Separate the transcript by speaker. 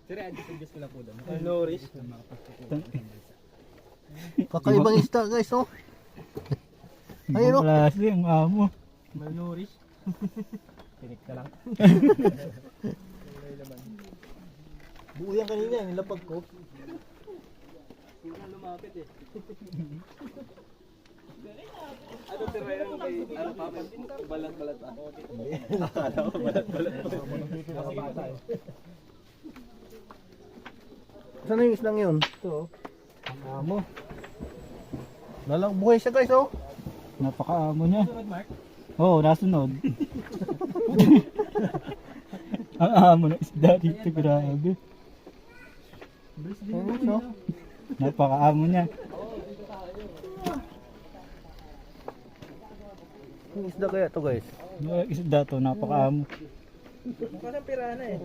Speaker 1: Sir, adjust ko lang po doon.
Speaker 2: Loris.
Speaker 3: Kakaibang isda guys, oh. Ayun, oh.
Speaker 4: Klase ang amo.
Speaker 2: Maloris.
Speaker 1: Tinik ka lang.
Speaker 2: Buo yan kanina, nilapag ko.
Speaker 1: Sino lumapit eh. Ano sir, ayun kay ano pa? Balat-balat pa. Akala ko balat-balat pa. Nakabata eh.
Speaker 3: Saan na yung isdang yun?
Speaker 2: Ito.
Speaker 4: Ang amo.
Speaker 3: Lalang buhay siya guys, oh.
Speaker 4: Napaka-amo niya.
Speaker 2: Sunod, Mark.
Speaker 4: Oo, nasunod. Ang amo ng isda dito, grabe.
Speaker 3: Ayun, no?
Speaker 4: Napaka-amo niya.
Speaker 3: Yung isda kaya to guys.
Speaker 4: Yung isda to, napaka-amo.
Speaker 2: Mukha ng pirana eh.